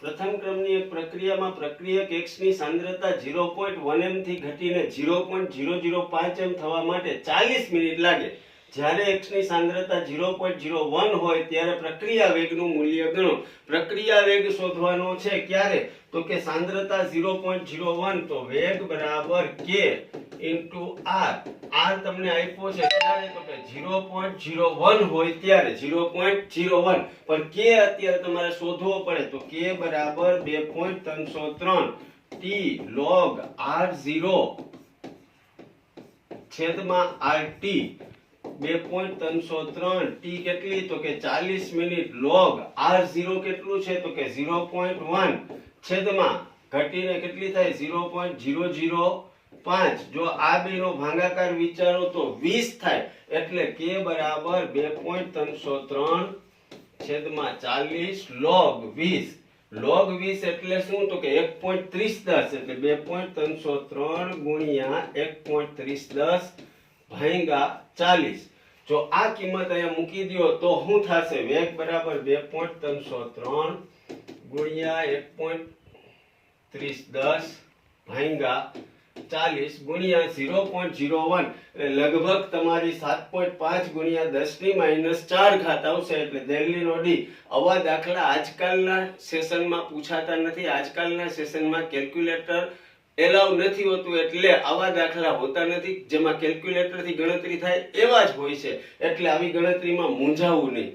પ્રથમ ક્રમની એક પ્રક્રિયામાં પ્રક્રિયક x ની સાંદ્રતા 0.1 m થી ઘટીને 0.005 m થવા માટે 40 મિનિટ લાગે. જ્યારે x ની સાંદ્રતા 0.01 હોય ત્યારે પ્રક્રિયા વેગનું મૂલ્ય ગણો. પ્રક્રિયા વેગ શોધવાનો છે ક્યારે? તો કે સાંદ્રતા 0.01 તો વેગ બરાબર k r. r તમને આપ્યો છે ત્યારે તો કે 0.01 હોય ત્યારે 0.01 પણ k અત્યારે તમારે શોધવો પડે તો k બરાબર 2.303 t log r0 છેદમાં rt. 2.303 t કેટલી? તો કે 40 મિનિટ. log r0 કેટલું છે? તો કે 0.1 છેદમાં ઘટીને કેટલી થાય? 0.005. જો આ બેનો ભાગાકાર વિચારો તો 20 થાય એટલે k બરાબર 2.303 છેદમાં 40 log 20. log 20 એટલે શું? તો કે 1.3010 એટલે 2.303 ગુણ્યા 1.3010 ભાગ્યા 40. જો આ કિંમત અહીંયા મૂકી દો તો શું થશે? વેગ બરાબર 2.303 ગુણ્યા 1.3010 ભાગ્યા 40 ગુણ્યા 0.01 એટલે લગભગ તમારી 7.5 ગુણ્યા 10⁻⁴ આવશે. એટલે દિલ્હીનો ડી. આવા દાખલા આજકાલના સેશનમાં પૂછાતા નથી. આજકાલના સેશનમાં કેલ્ક્યુલેટર એલાઉ નથી હોતું એટલે આવા દાખલા હોતા નથી. જેમાં કેલ્ક્યુલેટરથી ગણતરી થાય એવા જ હોય છે. એટલે આવી ગણતરીમાં મૂંઝાવું નહીં.